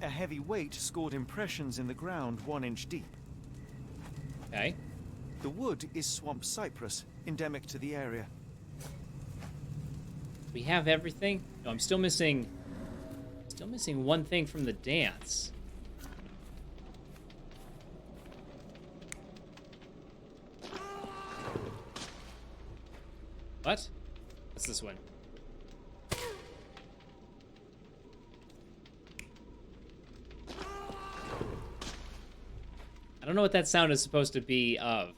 A heavy weight scored impressions in the ground 1 inch deep. Okay. The wood is swamp cypress, endemic to the area. We have everything? No, I'm still missing... Still missing one thing from the dance. What? What's this one? I don't know what that sound is supposed to be of.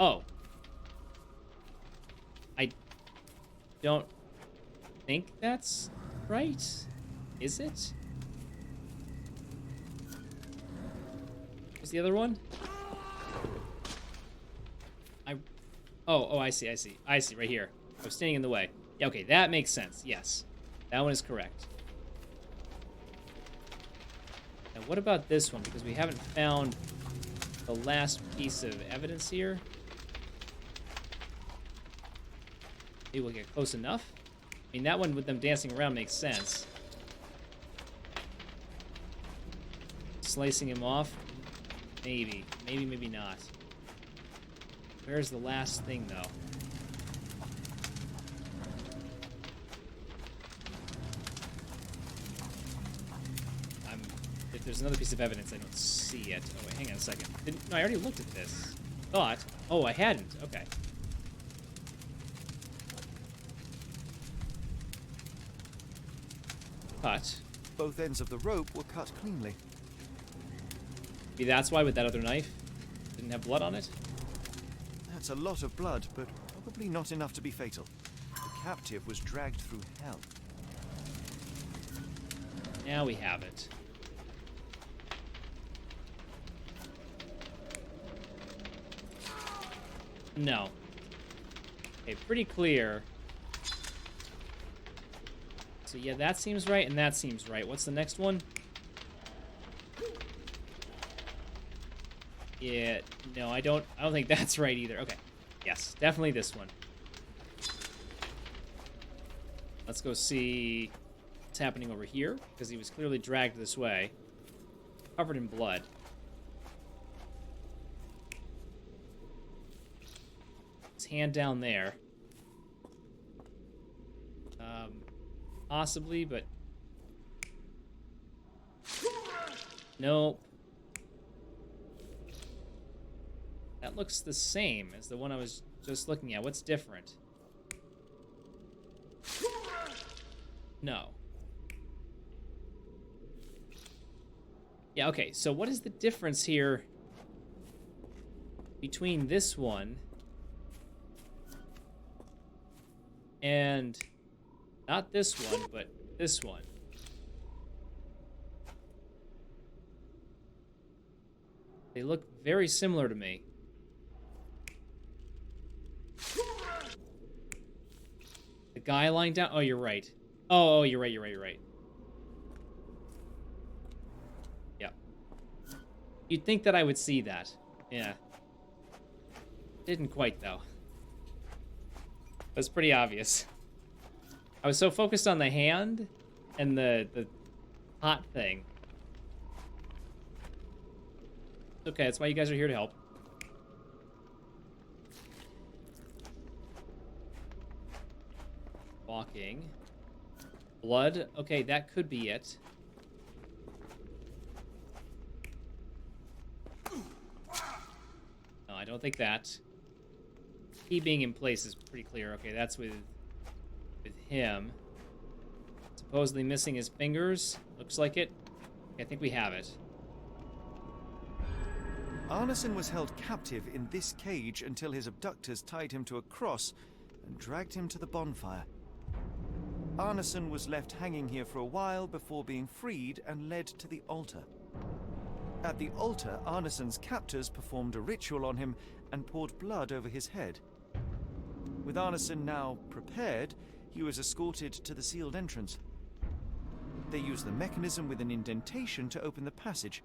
Oh. I don't think that's right. Is it? What's the other one? Oh, I see, right here. I was standing in the way. Yeah, okay, that makes sense, yes. That one is correct. Now, what about this one? Because we haven't found the last piece of evidence here. Maybe we'll get close enough. I mean, that one with them dancing around makes sense. Slicing him off? Maybe. Maybe not. Where's the last thing, though? If there's another piece of evidence, I don't see it. Oh, wait, hang on a second. No, I already looked at this. Thought. Oh, I hadn't. Okay. Cut. Both ends of the rope were cut cleanly. Maybe that's why with that other knife didn't have blood on it. That's a lot of blood, but probably not enough to be fatal. The captive was dragged through hell. Now we have it. No. Okay, pretty clear. So yeah, that seems right, and that seems right. What's the next one? Yeah, no, I don't think that's right either. Okay. Yes, definitely this one. Let's go see what's happening over here, because he was clearly dragged this way. Covered in blood. His hand down there. Possibly, but... Nope. That looks the same as the one I was just looking at. What's different? No. Yeah, okay, so what is the difference here between this one and not this one, but this one? They look very similar to me. The guy lying down? Oh, you're right. Oh, you're right. Yeah. You'd think that I would see that. Yeah. Didn't quite, though. That's pretty obvious. I was so focused on the hand and the hot thing. Okay, that's why you guys are here to help. Walking. Blood. Okay, that could be it. No, I don't think that. He being in place is pretty clear. Okay, that's with him. Supposedly missing his fingers. Looks like it. Okay, I think we have it. Arneson was held captive in this cage until his abductors tied him to a cross and dragged him to the bonfire. Arneson was left hanging here for a while before being freed and led to the altar. At the altar, Arneson's captors performed a ritual on him and poured blood over his head. With Arneson now prepared, he was escorted to the sealed entrance. They used the mechanism with an indentation to open the passage.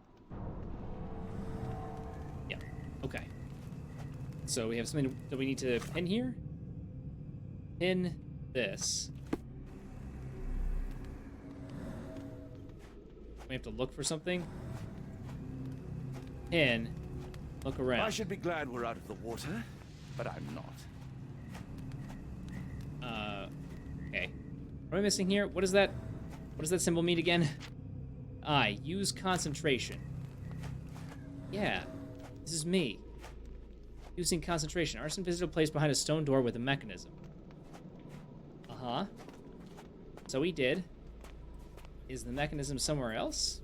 Yeah, okay. So we have something that we need to pin here. Pin this. We have to look for something. Pin. Look around. I should be glad we're out of the water, but I'm not. Okay. What am I missing here? What is that? What does that symbol mean again? Use concentration. Yeah. This is me. Using concentration. Arson visited a place behind a stone door with a mechanism. Uh-huh. So he did. Is the mechanism somewhere else?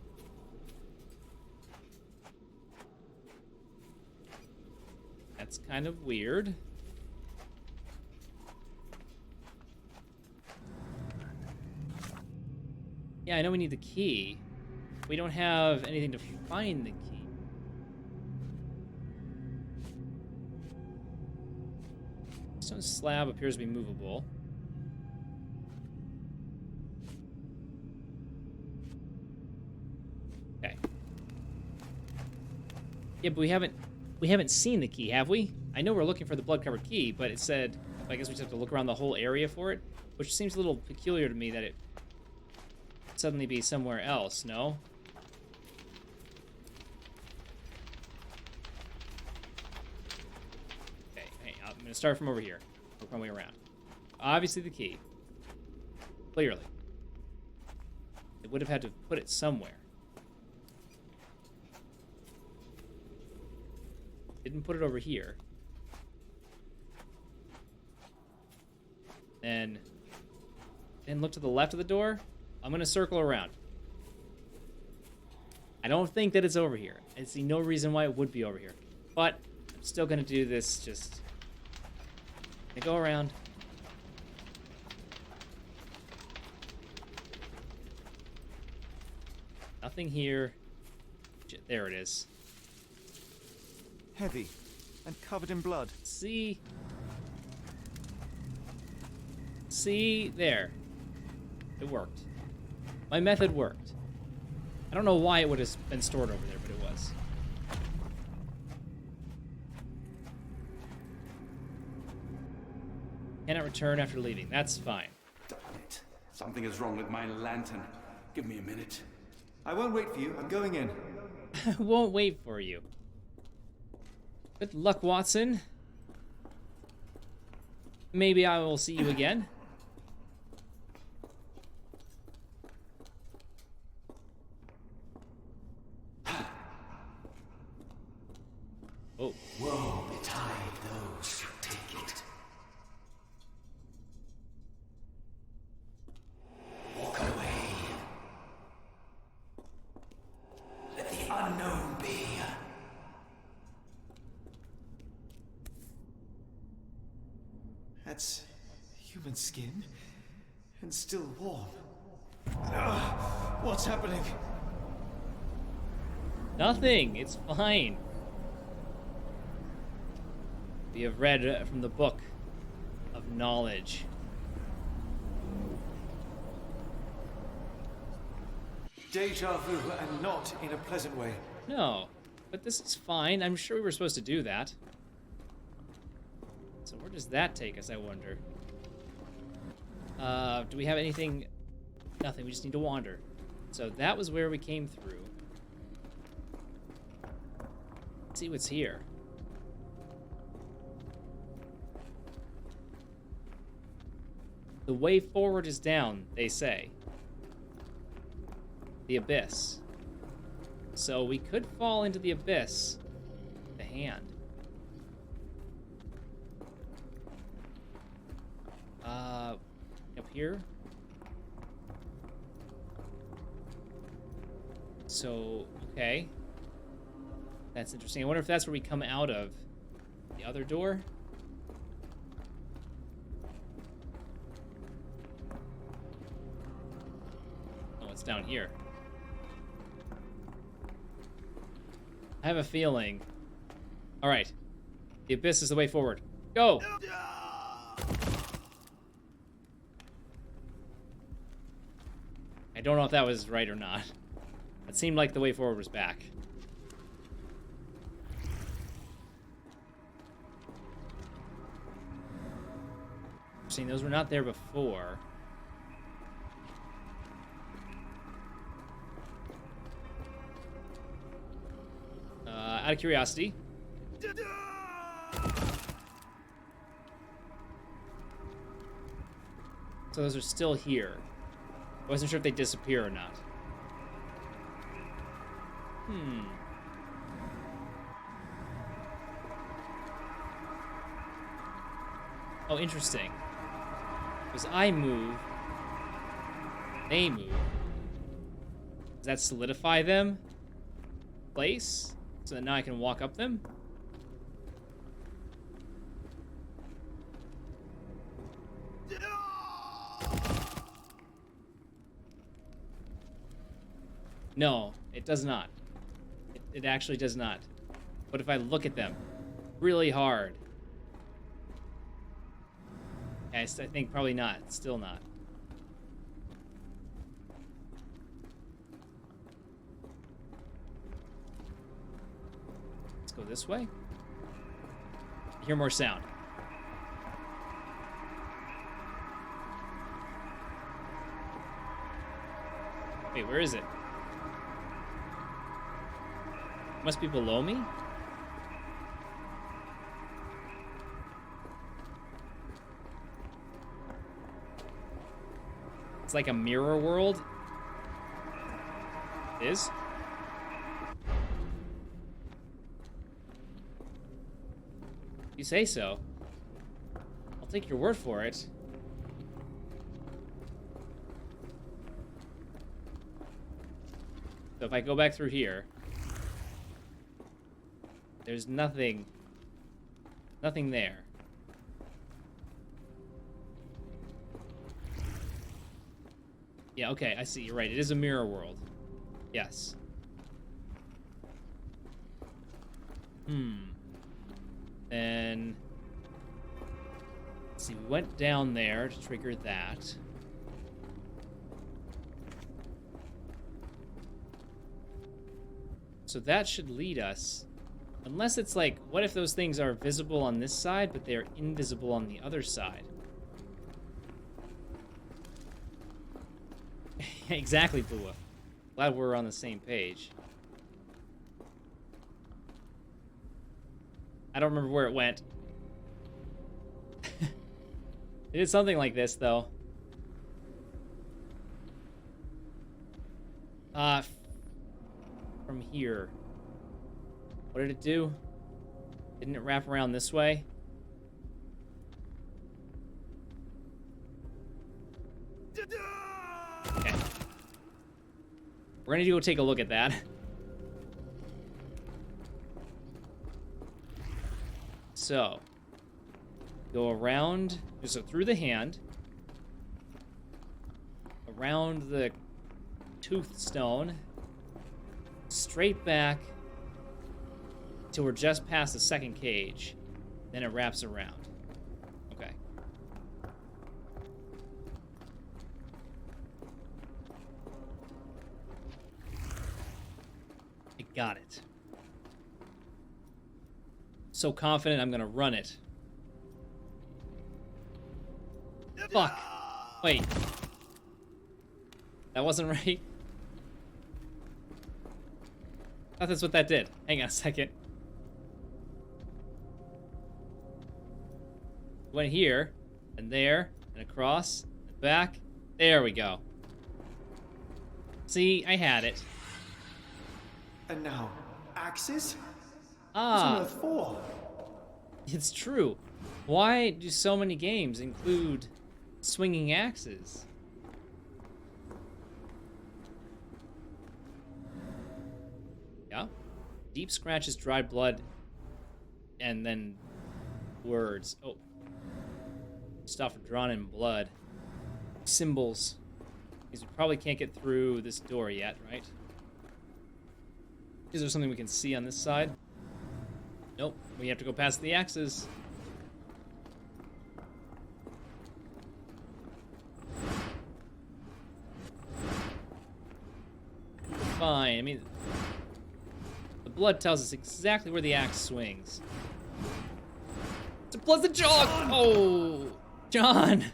That's kind of weird. Yeah, I know we need the key. We don't have anything to find the key. Stone slab appears to be movable. Okay. Yeah, but we haven't seen the key, have we? I know we're looking for the blood-covered key, but it said, I guess we just have to look around the whole area for it, which seems a little peculiar to me that it suddenly be somewhere else, no? Okay, hey, I'm gonna start from over here. Work my way around. Obviously the key. Clearly. They would have had to put it somewhere. Didn't put it over here. Then look to the left of the door. I'm gonna circle around. I don't think that it's over here. I see no reason why it would be over here. But I'm still gonna do this, just gonna go around. Nothing here. Shit, there it is. Heavy and covered in blood. See? See? There. It worked. My method worked. I don't know why it would have been stored over there, but it was. Cannot return after leaving. That's fine. Damn it. Something is wrong with my lantern. Give me a minute. I won't wait for you. I'm going in. I won't wait for you. Good luck, Watson. Maybe I will see you again. Oh. Woe betide those who take it. Walk away. Let the unknown be. That's human skin and still warm. What's happening? Nothing. It's fine. We have read from the book of knowledge. Deja vu, and not in a pleasant way. No, but this is fine. I'm sure we were supposed to do that. So where does that take us, I wonder? Do we have anything? Nothing. We just need to wander. So that was where we came through. Let's see what's here. The way forward is down, they say. The abyss. So we could fall into the abyss. The hand. Up here. So, okay. That's interesting. I wonder if that's where we come out of. The other door? Oh, it's down here. I have a feeling. Alright. The abyss is the way forward. Go! I don't know if that was right or not. It seemed like the way forward was back. Seeing those were not there before. out of curiosity. So those are still here. I wasn't sure if they disappear or not. Oh, interesting. Because I move, they move. Does that solidify them? Place? So that now I can walk up them? No, it does not. It actually does not. What if I look at them really hard? I think probably not. Still not. Let's go this way. Hear more sound. Wait, where is it? Must be below me? It's like a mirror world. It is? You say so. I'll take your word for it. So if I go back through here, there's nothing there. Yeah, okay, I see. You're right. It is a mirror world. Yes. And let's see. We went down there to trigger that. So that should lead us. Unless it's like, what if those things are visible on this side, but they're invisible on the other side? Exactly, Bua. Glad we're on the same page. I don't remember where it went. It did something like this, though. From here. What did it do? Didn't it wrap around this way? Okay. We're gonna go take a look at that. So, go around, so through the hand, around the tooth stone, straight back till we're just past the second cage. Then it wraps around. Okay. I got it. So confident I'm gonna run it. Fuck. Wait. That wasn't right. I thought that's what that did. Hang on a second. Went here, and there, and across, and back. There we go. See, I had it. And now, axes? Ah, What's on earth for? it's true. Why do so many games include swinging axes? Yeah. Deep scratches, dried blood, and then words. Oh. Stuff drawn in blood. Symbols. Because we probably can't get through this door yet, right? Is there something we can see on this side? Nope. We have to go past the axes. Fine. I mean, the blood tells us exactly where the axe swings. It's a pleasant jog! Oh! John!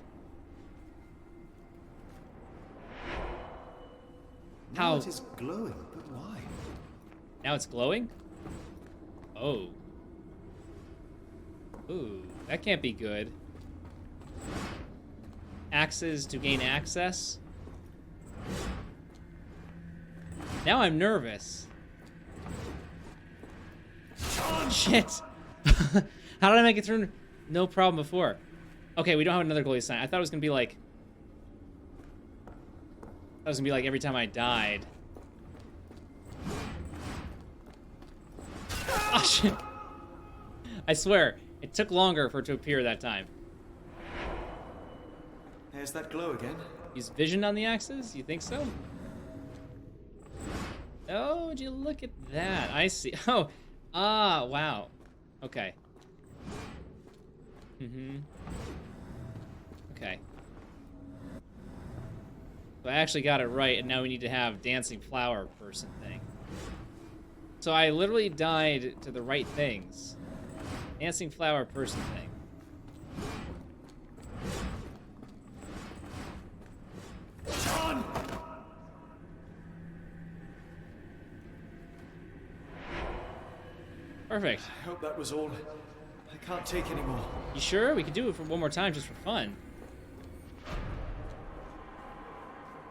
Now it is glowing, but why? Now it's glowing? Oh. Ooh, that can't be good. Axes to gain access. Now I'm nervous. Shit. How did I make it through no problem before? Okay, we don't have another glowy sign. I thought it was gonna be like... every time I died. Oh, shit. I swear, it took longer for it to appear that time. There's that glow again. Use vision on the axes? You think so? Oh, would you look at that? I see. Oh, wow. Okay. Okay. So I actually got it right, and now we need to have dancing flower person thing. So I literally died to the right things. Dancing flower person thing. John! Perfect. I hope that was all. I can't take any more. You sure? We could do it for one more time just for fun.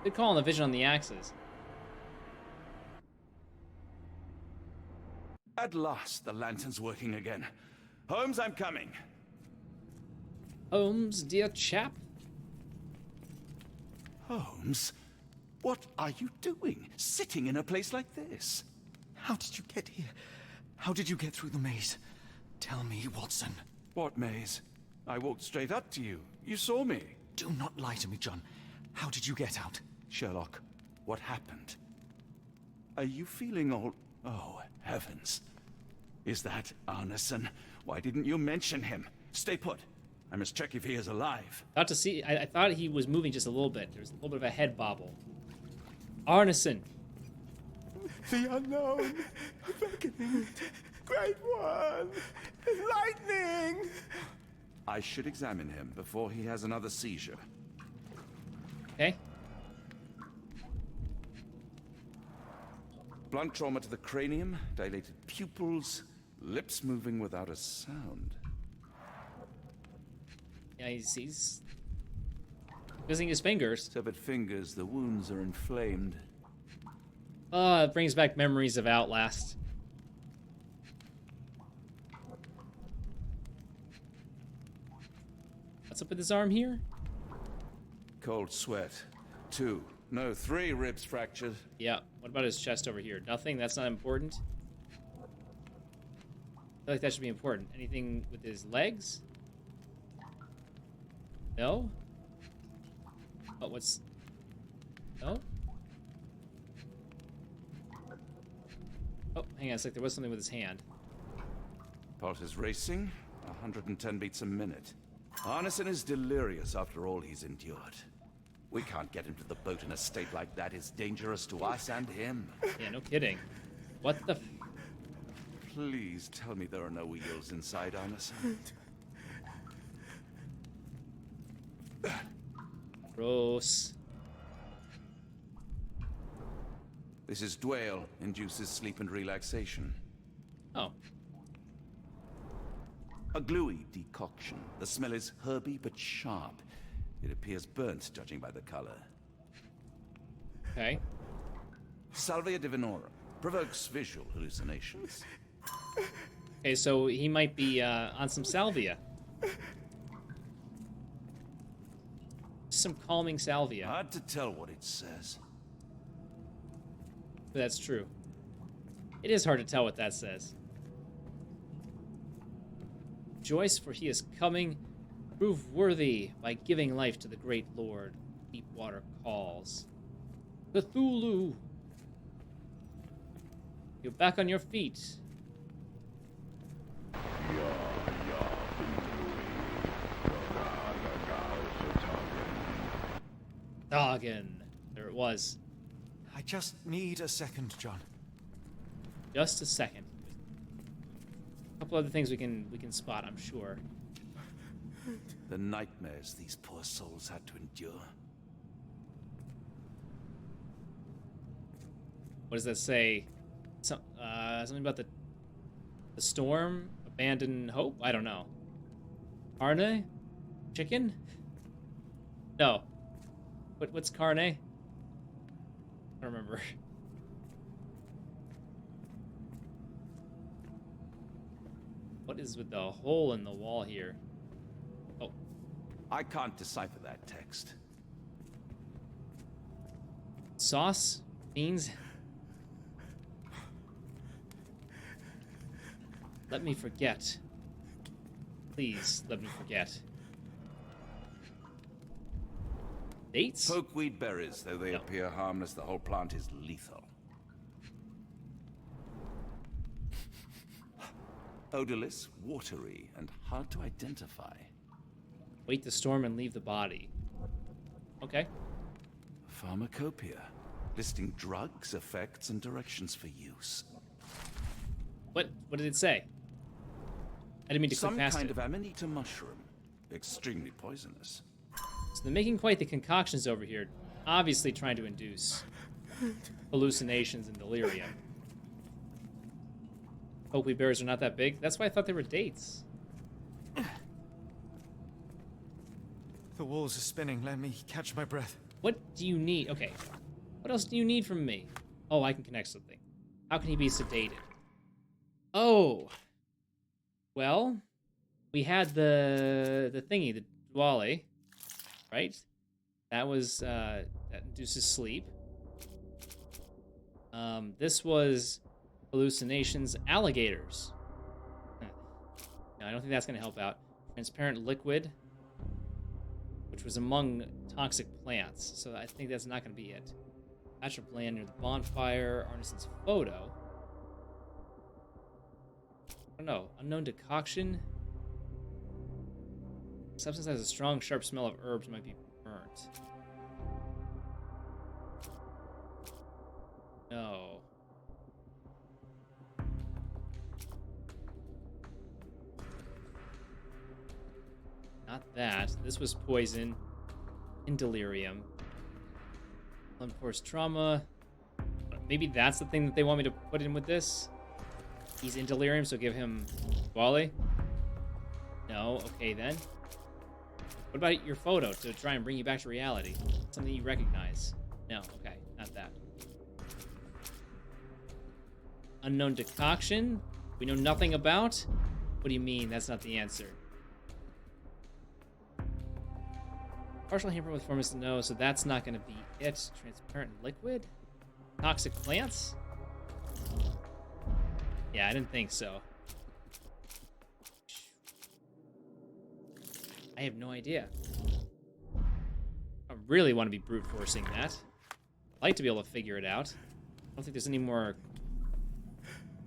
Good call on the vision on the axes. At last, the lantern's working again. Holmes, I'm coming. Holmes, dear chap. Holmes, what are you doing, sitting in a place like this? How did you get here? How did you get through the maze? Tell me, Watson. What maze? I walked straight up to you. You saw me. Do not lie to me, John. How did you get out? Sherlock, what happened? Are you feeling all... Oh, heavens. Is that Arneson? Why didn't you mention him? Stay put. I must check if he is alive. Thought to see. I thought he was moving just a little bit. There's a little bit of a head bobble. Arneson. The unknown, beckoning, great one, lightning. I should examine him before he has another seizure. Okay. Blunt trauma to the cranium, dilated pupils, lips moving without a sound. Yeah, he's missing his fingers. Severed fingers, the wounds are inflamed. Oh, it brings back memories of Outlast. What's up with his arm here? Cold sweat. 2, no, 3 ribs fractured. Yeah. What about his chest over here? Nothing? That's not important? I feel like that should be important. Anything with his legs? No? Oh, what's... No? Oh, hang on a sec. There was something with his hand. Pulse is racing, 110 beats a minute. Arneson is delirious after all he's endured. We can't get him to the boat in a state like that. It's dangerous to us and him. Yeah, no kidding. What the... Please tell me there are no wheels inside, Arneson. Gross. This is Dwale, induces sleep and relaxation. Oh. A gluey decoction. The smell is herby but sharp. It appears burnt, judging by the color. Okay. Salvia divinorum. Provokes visual hallucinations. Okay, so he might be on some salvia. Some calming salvia. Hard to tell what it says. That's true. It is hard to tell what that says. Rejoice, for he is coming. Prove worthy by giving life to the great lord. Deepwater calls. Cthulhu! You're back on your feet. Noggin. There it was. I just need a second, John. Just a second. A couple other things we can spot, I'm sure. The nightmares these poor souls had to endure. What does that say? Something about the The storm, abandon hope. I don't know. Carne, chicken. No. What's carne? I don't remember. What is with the hole in the wall here? Oh, I can't decipher that text. sauce, beans. Let me forget. Please, let me forget. Dates? Pokeweed berries, though they appear harmless, the whole plant is lethal. Odorless, watery, and hard to identify. Wait the storm and leave the body. Okay. Pharmacopoeia, listing drugs, effects, and directions for use. What did it say? I didn't mean to click Some past kind it. of amanita mushroom. Extremely poisonous. So they're making quite the concoctions over here. Obviously trying to induce hallucinations and delirium. Pokeweed berries are not that big. That's why I thought they were dates. The walls are spinning. Let me catch my breath. What do you need? Okay. What else do you need from me? Oh, I can connect something. How can he be sedated? Oh. Well, we had the thingy, the Dwale, right? That was, that induces sleep. This was hallucinations, alligators. No, I don't think that's going to help out. Transparent liquid, which was among toxic plants, so I think that's not going to be it. Patch of land near the bonfire, Arneson's photo. I don't know. Unknown decoction. Substance has a strong, sharp smell of herbs, might be burnt. No. Not that. This was poison. In delirium. Unforced trauma. Maybe that's the thing that they want me to put in with this. He's in delirium, so give him Wally. No, okay then. What about your photo to try and bring you back to reality? Something you recognize. No, okay, not that. Unknown decoction? We know nothing about? What do you mean that's not the answer? Partial hamper with formants, no, so that's not going to be it. Transparent liquid? Toxic plants? Yeah, I didn't think so. I have no idea. I really want to be brute forcing that. I'd like to be able to figure it out. I don't think there's any more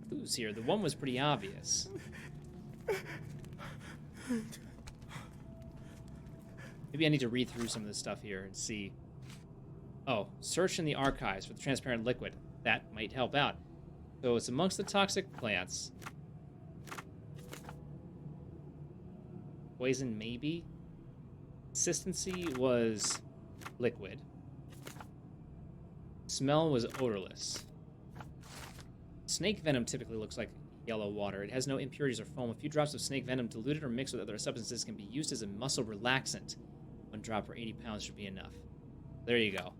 clues here. The one was pretty obvious. Maybe I need to read through some of this stuff here and see. Oh, search in the archives for the transparent liquid. That might help out. So it's amongst the toxic plants. Poison, maybe. Consistency was liquid. Smell was odorless. Snake venom typically looks like yellow water. It has no impurities or foam. A few drops of snake venom diluted or mixed with other substances can be used as a muscle relaxant. 1 drop per 80 pounds should be enough. There you go.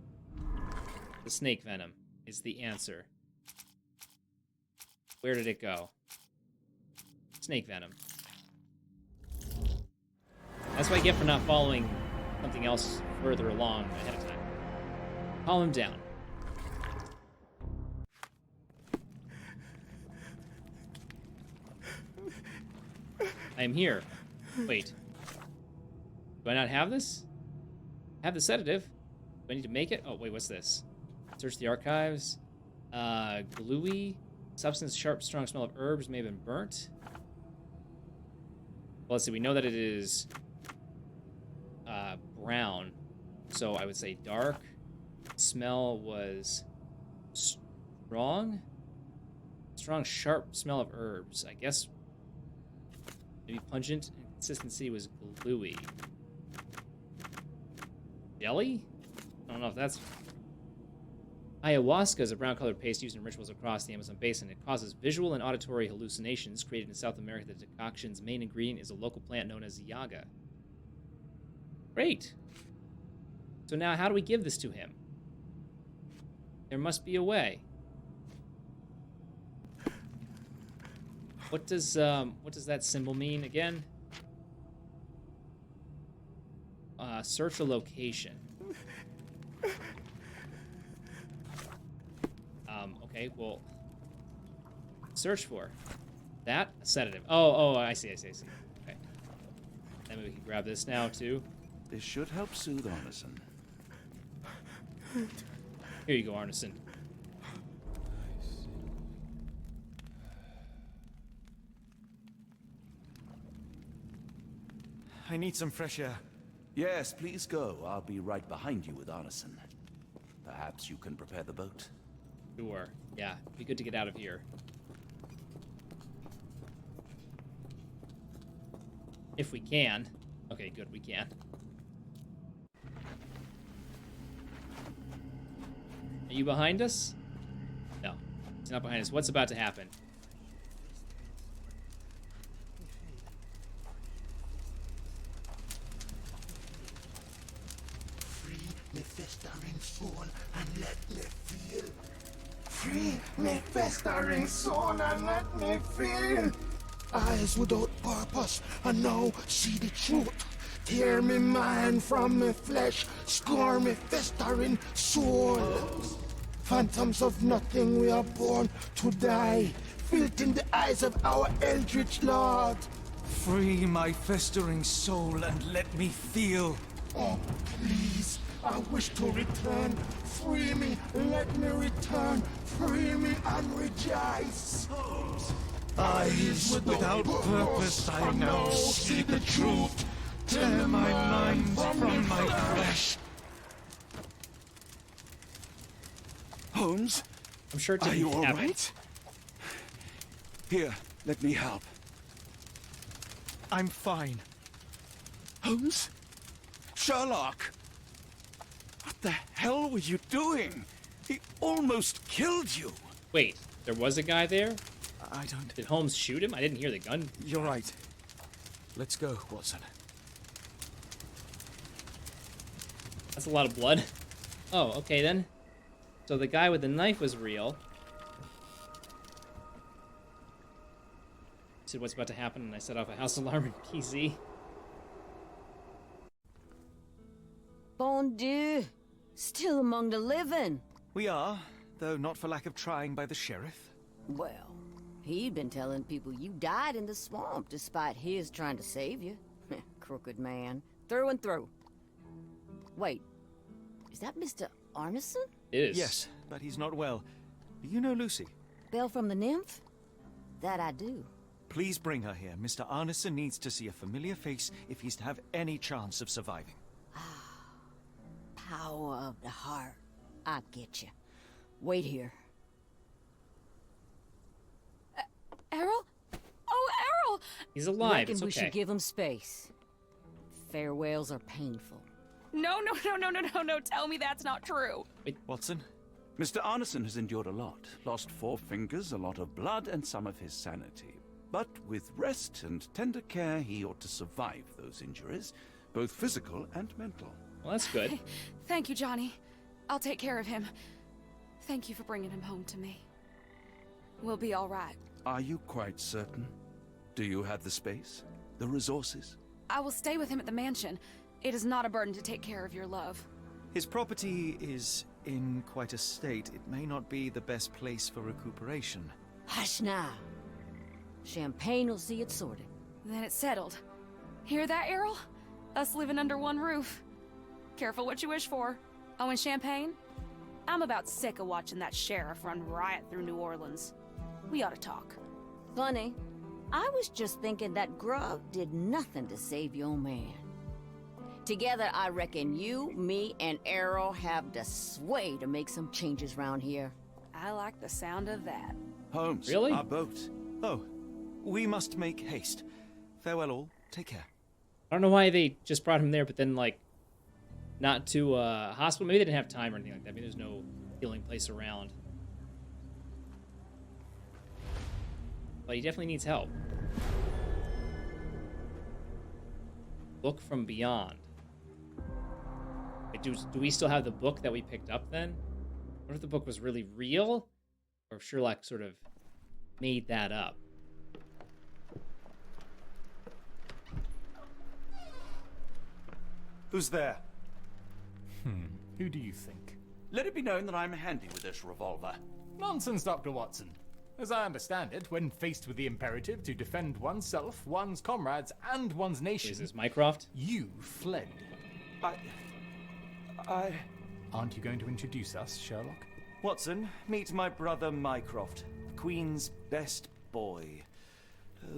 The snake venom is the answer. Where did it go? Snake venom. That's what I get for not following something else further along ahead of time. Calm him down. I am here. Wait. Do I not have this? I have the sedative. Do I need to make it? Oh, wait, what's this? Search the archives. Gluey. Substance, sharp, strong smell of herbs may have been burnt. Well, let's see. We know that it is brown. So I would say dark. Smell was strong. Strong, sharp smell of herbs. I guess maybe pungent, and consistency was gluey. Jelly? I don't know if that's... Ayahuasca is a brown-colored paste used in rituals across the Amazon basin. It causes visual and auditory hallucinations. Created in South America, the decoction's main ingredient is a local plant known as yaga. Great. So now how do we give this to him? There must be a way. What does that symbol mean again? Search a location. Okay, well, search for that sedative. Oh, I see. Okay, then we can grab this now too. This should help soothe Arneson. Here you go, Arneson. I need some fresh air. Yes, please go. I'll be right behind you with Arneson. Perhaps you can prepare the boat. Sure. Yeah, be good to get out of here. If we can. Okay, good, we can. Are you behind us? No, he's not behind us. What's about to happen? Free me festering soul and let me feel. Free me festering soul and let me feel. Eyes without purpose and now see the truth. Tear me mind from me flesh, score me festering soul. Phantoms of nothing, we are born to die. Filth in the eyes of our eldritch lord. Free my festering soul and let me feel. Oh, please, I wish to return. Free me, let me return. Free me and rejoice. Eyes without purpose, I now see the truth. Tear my mind from my flesh. Holmes? I'm sure it Are didn't you all happen. right? Here, let me help. I'm fine. Holmes? Sherlock! What the hell were you doing? He almost killed you. Wait, there was a guy there? I don't... Did Holmes shoot him? I didn't hear the gun. You're right. Let's go, Watson. That's a lot of blood. Oh, okay then. So the guy with the knife was real. Said what's about to happen, and I set off a house alarm in PZ. Bon Dieu, still among the living. We are, though not for lack of trying by the sheriff. Well, he'd been telling people you died in the swamp despite his trying to save you. Crooked man, through and through. Wait, is that Mr. Arneson? It is. Yes, but he's not well. Do you know Lucy? Belle from the nymph? That I do. Please bring her here. Mr. Arneson needs to see a familiar face if he's to have any chance of surviving. Power of the heart. I get you. Wait here. Errol? Oh, Errol! He's alive. Reckon It's we okay. should give him space. Farewells are painful. No, tell me that's not true. Watson? Mr. Arneson has endured a lot. Lost 4 fingers, a lot of blood, and some of his sanity. But with rest and tender care, he ought to survive those injuries, both physical and mental. Well, that's good. Thank you, Johnny. I'll take care of him. Thank you for bringing him home to me. We'll be all right. Are you quite certain? Do you have the space? The resources? I will stay with him at the mansion. It is not a burden to take care of your love. His property is in quite a state. It may not be the best place for recuperation. Hush now. Champagne will see it sorted. Then it's settled. Hear that, Errol? Us living under one roof. Careful what you wish for. Oh, and champagne? I'm about sick of watching that sheriff run riot through New Orleans. We ought to talk. Funny. I was just thinking that grub did nothing to save your man. Together, I reckon you, me, and Errol have the sway to make some changes around here. I like the sound of that. Holmes, Really? our boat. Oh, we must make haste. Farewell all. Take care. I don't know why they just brought him there, but then, like, not to a hospital. Maybe they didn't have time or anything like that. Maybe there's no healing place around. But he definitely needs help. Book from Beyond. Wait, do we still have the book that we picked up then? What if the book was really real? Or if Sherlock sort of made that up? Who's there? Who do you think? Let it be known that I'm handy with this revolver. Nonsense, Dr. Watson. As I understand it, when faced with the imperative to defend oneself, one's comrades, and one's nation, Is this Mycroft? you fled. I... Aren't you going to introduce us, Sherlock? Watson, meet my brother Mycroft, the Queen's best boy.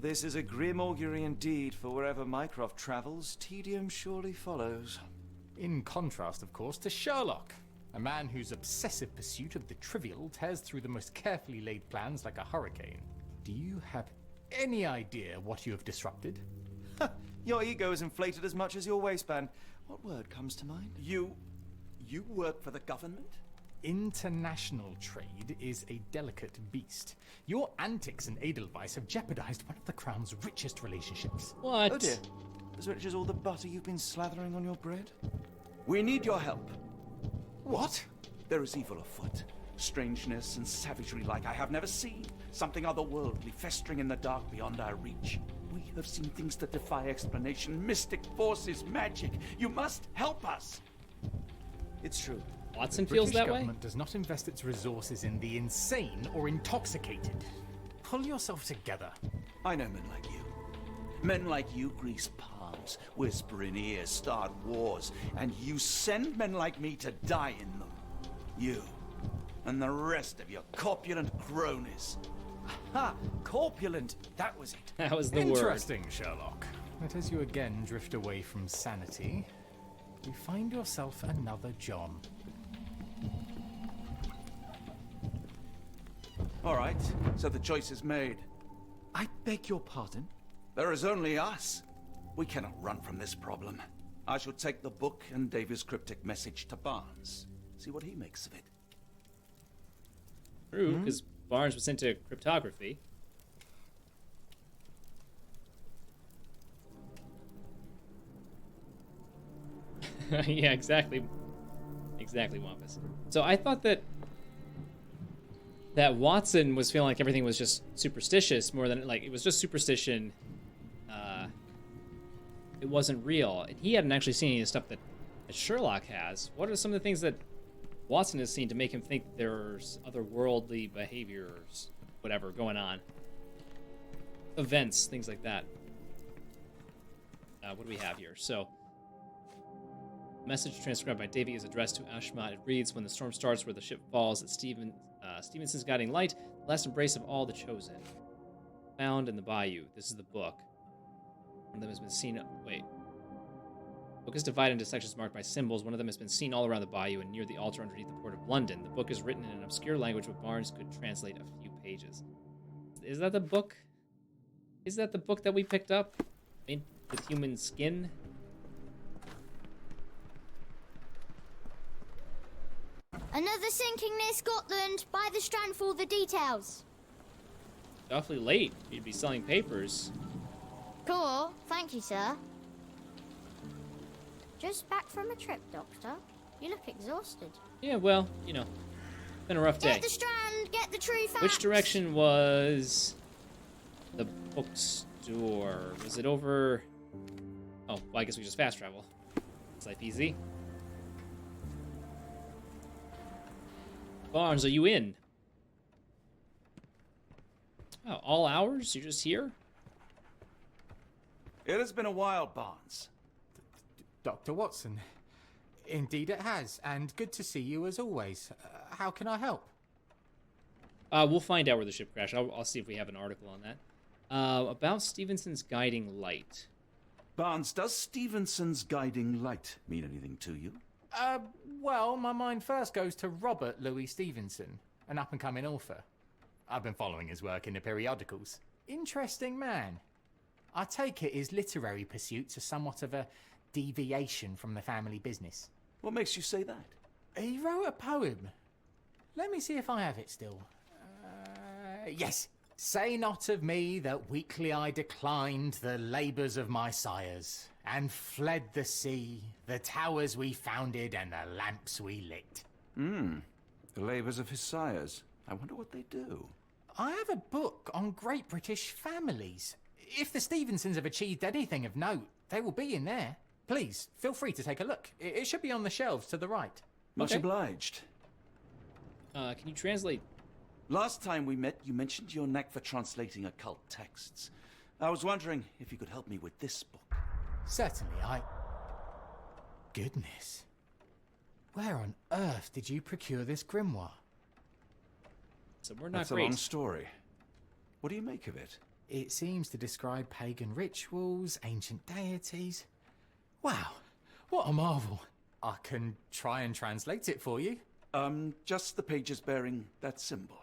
This is a grim augury indeed, for wherever Mycroft travels, tedium surely follows. In contrast, of course, to Sherlock, a man whose obsessive pursuit of the trivial tears through the most carefully laid plans like a hurricane. Do you have any idea what you have disrupted? Your ego is inflated as much as your waistband. What word comes to mind? You work for the government? International trade is a delicate beast. Your antics and Edelweiss have jeopardized one of the Crown's richest relationships. What? Oh dear. As rich as all the butter you've been slathering on your bread? We need your help. What? There is evil afoot. Strangeness and savagery like I have never seen. Something otherworldly festering in the dark beyond our reach. We have seen things that defy explanation. Mystic forces, magic. You must help us. It's true. Watson The feels British that way? government does not invest its resources in the insane or intoxicated. Pull yourself together. I know men like you. Men like you grease palms, whisper in ears, start wars, and you send men like me to die in them. You and the rest of your corpulent cronies. Ha! Corpulent. That was it. That was the word. Interesting, Sherlock. But as you again drift away from sanity, you find yourself another John. All right, so the choice is made. I beg your pardon? There is only us. We cannot run from this problem. I shall take the book and Davy's cryptic message to Barnes. See what he makes of it. True, because Barnes was into cryptography. Yeah, exactly. Exactly, Wampus. So I thought that Watson was feeling like everything was just superstitious more than, like, it was just superstition. It wasn't real. And he hadn't actually seen any of the stuff that Sherlock has. What are some of the things that Watson has seen to make him think there's otherworldly behaviors, whatever, going on? Events, things like that. What do we have here? So, message transcribed by Davy is addressed to Ashmat. It reads, when the storm starts where the ship falls at Stevenson's guiding light, the last embrace of all the chosen. Found in the bayou. This is the book. One of them has been seen... Wait. The book is divided into sections marked by symbols. One of them has been seen all around the bayou and near the altar underneath the port of London. The book is written in an obscure language, but Barnes could translate a few pages. Is that the book? Is that the book that we picked up? Made with human skin? Another sinking near Scotland. Buy the Strand for all the details. Awfully late. You'd be selling papers. Cool. Thank you, sir. Just back from a trip, Doctor. You look exhausted. Yeah, well, you know, been a rough day. Get the Strand. Get the true facts. Which direction was the bookstore? Was it over... Oh, well, I guess we just fast travel. It's life easy. Barnes, are you in? Oh, all hours? You're just here? It has been a while, Barnes. Dr. Watson. Indeed it has, and good to see you as always. How can I help? We'll find out where the ship crashed. I'll see if we have an article on that. About Stevenson's guiding light. Barnes, does Stevenson's guiding light mean anything to you? Well, my mind first goes to Robert Louis Stevenson, an up-and-coming author. I've been following his work in the periodicals. Interesting man. I take it his literary pursuits are somewhat of a deviation from the family business. What makes you say that? He wrote a poem. Let me see if I have it still. Yes. Say not of me that weakly I declined the labours of my sires, and fled the sea, the towers we founded, and the lamps we lit. The labours of his sires. I wonder what they do. I have a book on great British families. If the Stevensons have achieved anything of note, they will be in there. Please, feel free to take a look. It should be on the shelves to the right. Much Okay. obliged. Can you translate? Last time we met, you mentioned your knack for translating occult texts. I was wondering if you could help me with this book. Certainly, Goodness. Where on earth did you procure this grimoire? So we're not That's great. a long story. What do you make of it? It seems to describe pagan rituals, ancient deities. Wow, what a marvel. I can try and translate it for you. Just the pages bearing that symbol.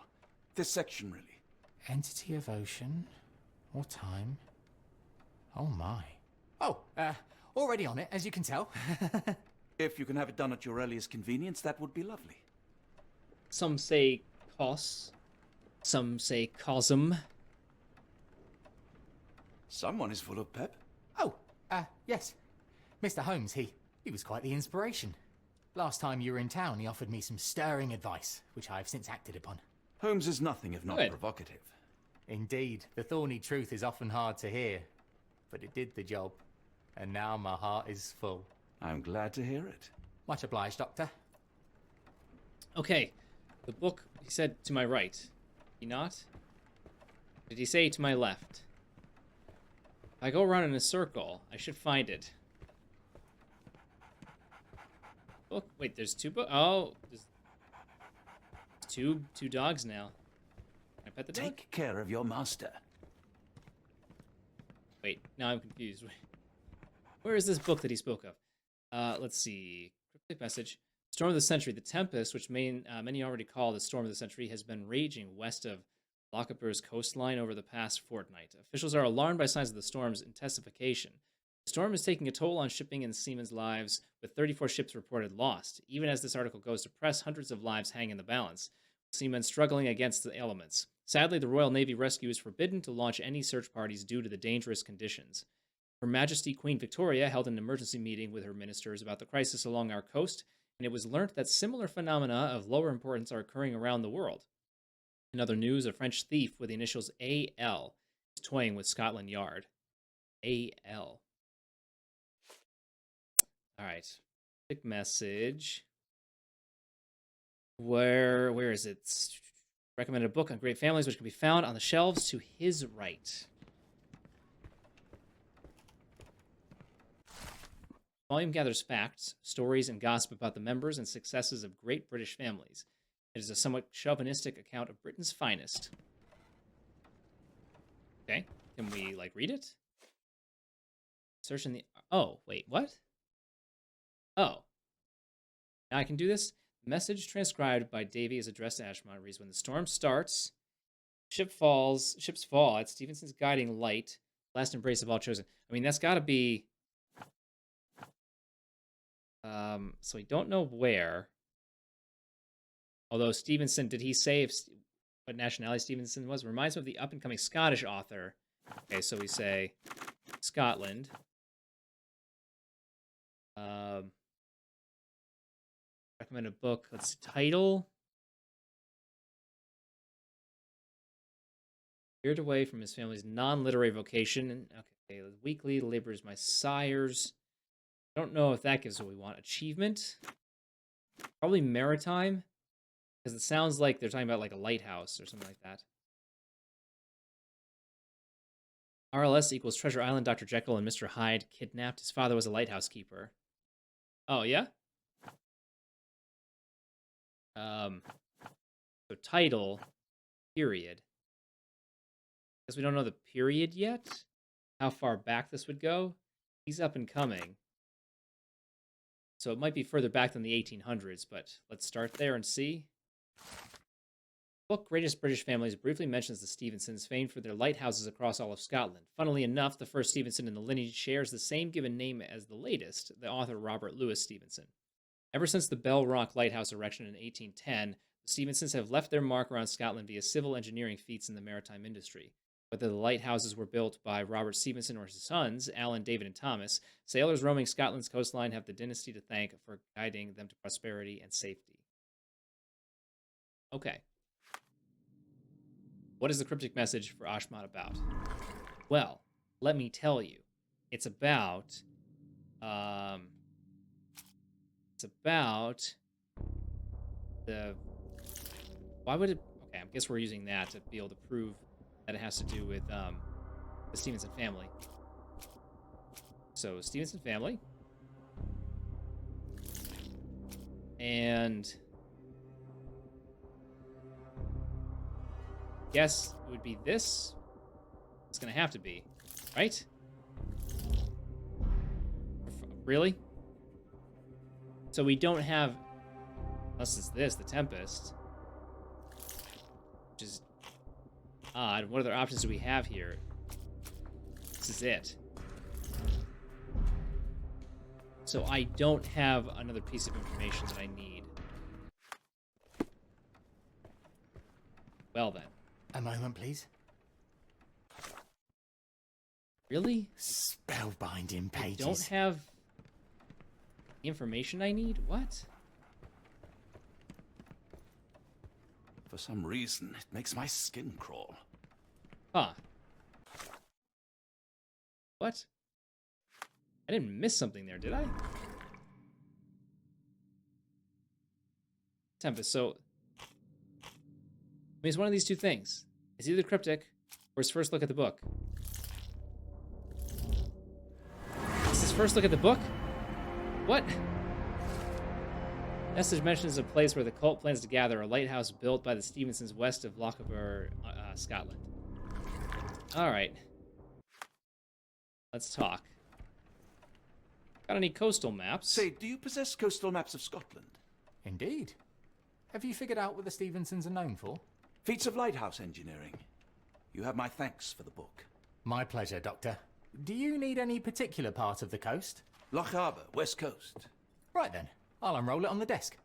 This section, really. Entity of ocean or time. Oh my. Oh, already on it, as you can tell. If you can have it done at your earliest convenience, that would be lovely. Some say cos. Some say cosm. Someone is full of pep. Oh, yes. Mr. Holmes, he was quite the inspiration. Last time you were in town, he offered me some stirring advice, which I have since acted upon. Holmes is nothing if not Good. provocative. Indeed, the thorny truth is often hard to hear, but it did the job, and now my heart is full. I'm glad to hear it. Much obliged, Doctor. Okay, the book, he said to my right. Did he not? Did he say to my left? If I go around in a circle, I should find it. Book? Wait, there's two books? Oh, there's two dogs now. Can I pet the dog? Take care of your master. Wait, now I'm confused. Where is this book that he spoke of? Let's see. Cryptic message. Storm of the Century. The Tempest, which many already call the Storm of the Century, has been raging west of Lochaber's coastline over the past fortnight. Officials are alarmed by signs of the storm's intensification. The storm is taking a toll on shipping and seamen's lives, with 34 ships reported lost. Even as this article goes to press, hundreds of lives hang in the balance, with seamen struggling against the elements. Sadly, the Royal Navy Rescue is forbidden to launch any search parties due to the dangerous conditions. Her Majesty Queen Victoria held an emergency meeting with her ministers about the crisis along our coast, and it was learnt that similar phenomena of lower importance are occurring around the world. In other news, a French thief with the initials AL is toying with Scotland Yard. AL. All right. Quick message. Where is it? Recommended a book on great families, which can be found on the shelves to his right. The volume gathers facts, stories, and gossip about the members and successes of great British families. It is a somewhat chauvinistic account of Britain's finest. Okay, can we, read it? Search in the... Oh, wait, what? Oh. Now I can do this? The message transcribed by Davy is addressed to Ashmont reads, when the storm starts, ships fall at Stevenson's guiding light, last embrace of all chosen. I mean, that's got to be... so we don't know where. Although Stevenson, did he say what nationality Stevenson was? Reminds me of the up-and-coming Scottish author. Okay, so we say Scotland. Recommend a book. Let's see, title. Veered away from his family's non-literary vocation. Okay, weekly labors my sires. I don't know if that gives what we want. Achievement. Probably maritime. Because it sounds like they're talking about a lighthouse or something like that. RLS equals Treasure Island, Dr. Jekyll, and Mr. Hyde kidnapped. His father was a lighthouse keeper. Oh, yeah? So title, period. Because we don't know the period yet. How far back this would go. He's up and coming. So it might be further back than the 1800s, but let's start there and see. The book Greatest British Families briefly mentions the Stevensons, famed for their lighthouses across all of Scotland. Funnily enough, the first Stevenson in the lineage shares the same given name as the latest, the author Robert Louis Stevenson. Ever since the Bell Rock Lighthouse erection in 1810, Stevensons have left their mark around Scotland via civil engineering feats in the maritime industry. Whether the lighthouses were built by Robert Stevenson or his sons, Alan, David, and Thomas, sailors roaming Scotland's coastline have the dynasty to thank for guiding them to prosperity and safety. Okay. What is the cryptic message for Ashmont about? Well, let me tell you. It's about the... Why would it... Okay, I guess we're using that to be able to prove that it has to do with the Stevenson family. So, Stevenson family. And... guess it would be this. It's gonna have to be, right? Really? So we don't have... unless it's this, the Tempest. Which is odd. What other options do we have here? This is it. So I don't have another piece of information that I need. Well then. A moment, please. Really? Spellbinding I pages. don't have the information I need? What? For some reason, it makes my skin crawl. Huh. What? I didn't miss something there, did I? Tempest, so... I mean, it's one of these two things. It's either cryptic, or it's first look at the book. Is this first look at the book? What? Message mentions a place where the cult plans to gather, a lighthouse built by the Stevensons west of Lochaber, Scotland. Alright. Let's talk. Got any coastal maps? Say, do you possess coastal maps of Scotland? Indeed. Have you figured out what the Stevensons are known for? Feats of lighthouse engineering. You have my thanks for the book. My pleasure, Doctor. Do you need any particular part of the coast? Loch Harbour, west coast. Right then. I'll unroll it on the desk.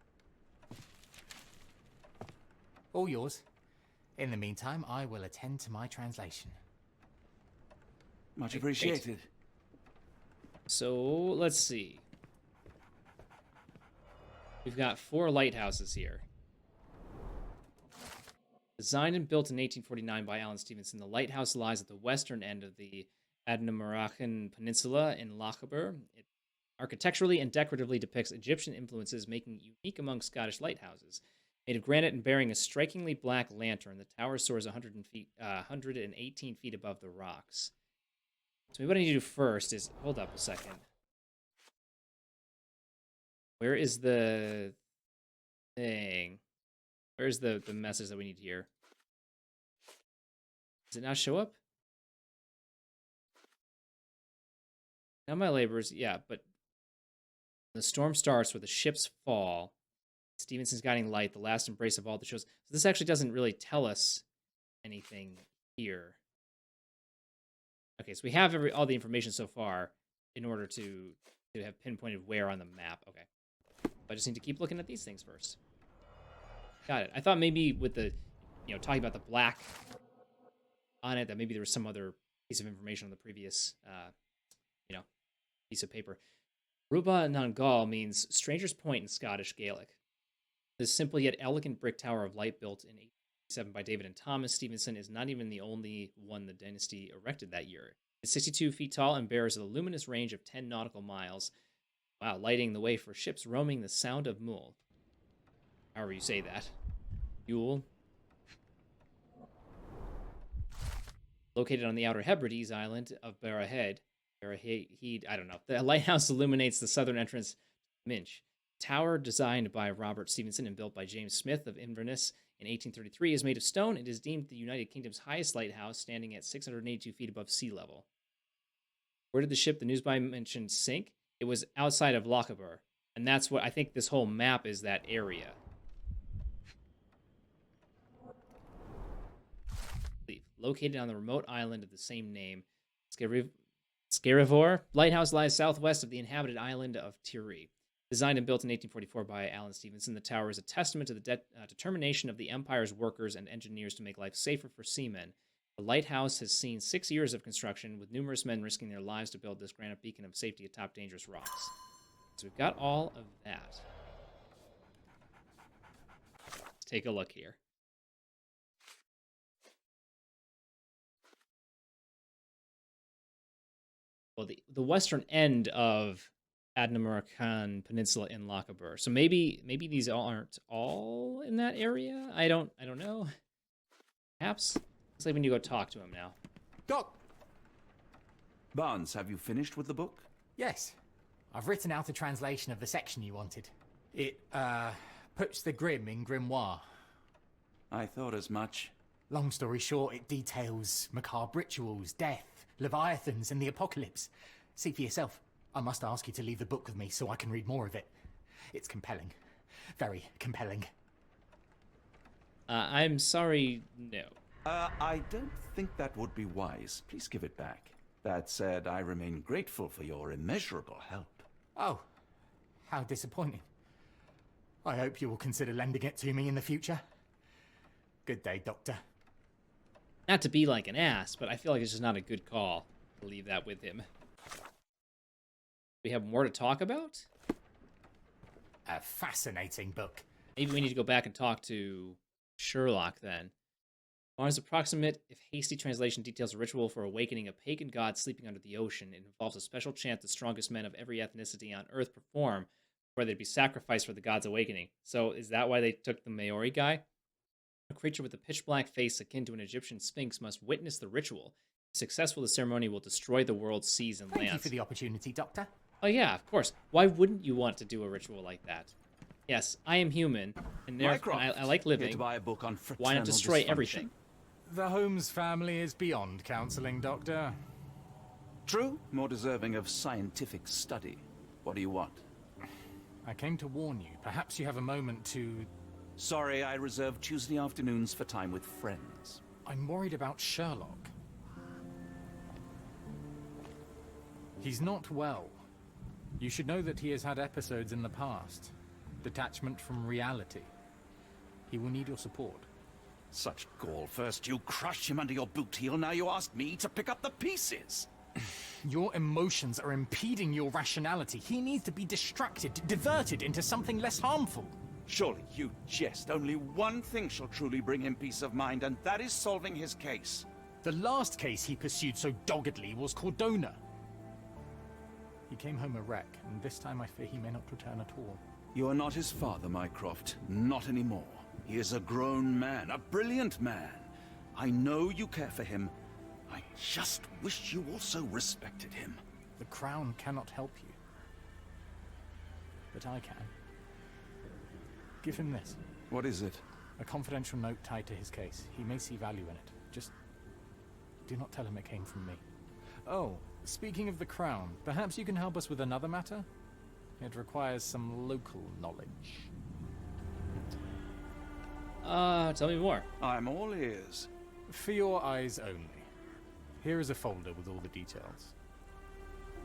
All yours. In the meantime, I will attend to my translation. Much appreciated. So, let's see. We've got 4 lighthouses here. Designed and built in 1849 by Alan Stevenson, the lighthouse lies at the western end of the Adnamaracan Peninsula in Lochaber. It architecturally and decoratively depicts Egyptian influences, making it unique among Scottish lighthouses. Made of granite and bearing a strikingly black lantern, the tower soars 118 feet above the rocks. So what I need to do first is... hold up a second. Where is the thing? Where's the message that we need here? Does it not show up? Now my labors, yeah, but the storm starts where the ships fall. Stevenson's guiding light, the last embrace of all the shows. So this actually doesn't really tell us anything here. Okay, so we have all the information so far in order to have pinpointed where on the map. Okay. I just need to keep looking at these things first. Got it. I thought maybe with the, talking about the black on it, that maybe there was some other piece of information on the previous, piece of paper. Ruba Nangal means Stranger's Point in Scottish Gaelic. This simple yet elegant brick tower of light built in 1887 by David and Thomas Stevenson is not even the only one the dynasty erected that year. It's 62 feet tall and bears a luminous range of 10 nautical miles. Wow, lighting the way for ships roaming the Sound of Mull. However you say that. Yule. Located on the Outer Hebrides island of Barrahead, I don't know. The lighthouse illuminates the southern entrance to Minch. Tower, designed by Robert Stevenson and built by James Smith of Inverness in 1833, is made of stone. It is deemed the United Kingdom's highest lighthouse, standing at 682 feet above sea level. Where did the ship the newsby mentioned sink? It was outside of Lochaber, and that's what I think this whole map is, that area. Located on the remote island of the same name, Skerivor lighthouse lies southwest of the inhabited island of Tiree. Designed and built in 1844 by Alan Stevenson, the tower is a testament to the determination of the Empire's workers and engineers to make life safer for seamen. The lighthouse has seen 6 years of construction, with numerous men risking their lives to build this granite beacon of safety atop dangerous rocks. So we've got all of that. Let's take a look here. Well, the western end of Adnamurakan Peninsula in Lochaber. So maybe these aren't all in that area. I don't know. Perhaps. Looks like we need to go talk to him now. Doc! Barnes, have you finished with the book? Yes. I've written out a translation of the section you wanted. It, puts the grim in grimoire. I thought as much. Long story short, it details macabre rituals, death, leviathans, and the apocalypse. See for yourself. I must ask you to leave the book with me so I can read more of it. It's compelling. Very compelling. I'm sorry, no. I don't think that would be wise. Please give it back. That said, I remain grateful for your immeasurable help. Oh, how disappointing. I hope you will consider lending it to me in the future. Good day, Doctor. Not to be like an ass, but I feel like it's just not a good call to leave that with him. We have more to talk about? A fascinating book. Maybe we need to go back and talk to Sherlock then. Barnes' approximate, if hasty translation details a ritual for awakening a pagan god sleeping under the ocean. It involves a special chant the strongest men of every ethnicity on Earth perform, where they'd be sacrificed for the god's awakening. So is that why they took the Maori guy? A creature with a pitch-black face akin to an Egyptian sphinx must witness the ritual. If successful, the ceremony will destroy the world's seas and lands. Thank you for the opportunity, Doctor. Oh yeah, of course. Why wouldn't you want to do a ritual like that? Yes, I am human, and therefore I like living. Here to buy a book on Why not destroy dysfunction? everything? The Holmes family is beyond counseling, Doctor. True, more deserving of scientific study. What do you want? I came to warn you. Perhaps you have a moment to... Sorry, I reserve Tuesday afternoons for time with friends. I'm worried about Sherlock. He's not well. You should know that he has had episodes in the past. Detachment from reality. He will need your support. Such gall. First you crush him under your boot heel, now you ask me to pick up the pieces. Your emotions are impeding your rationality. He needs to be distracted, diverted into something less harmful. Surely you jest. Only one thing shall truly bring him peace of mind, and that is solving his case. The last case he pursued so doggedly was Cordona. He came home a wreck, and this time I fear he may not return at all. You are not his father, Mycroft. Not anymore. He is a grown man, a brilliant man. I know you care for him. I just wish you also respected him. The Crown cannot help you. But I can. Give him this. What is it? A confidential note tied to his case. He may see value in it. Just do not tell him it came from me. Oh, speaking of the Crown, perhaps you can help us with another matter? It requires some local knowledge. Tell me more. I'm all ears. For your eyes only. Here is a folder with all the details.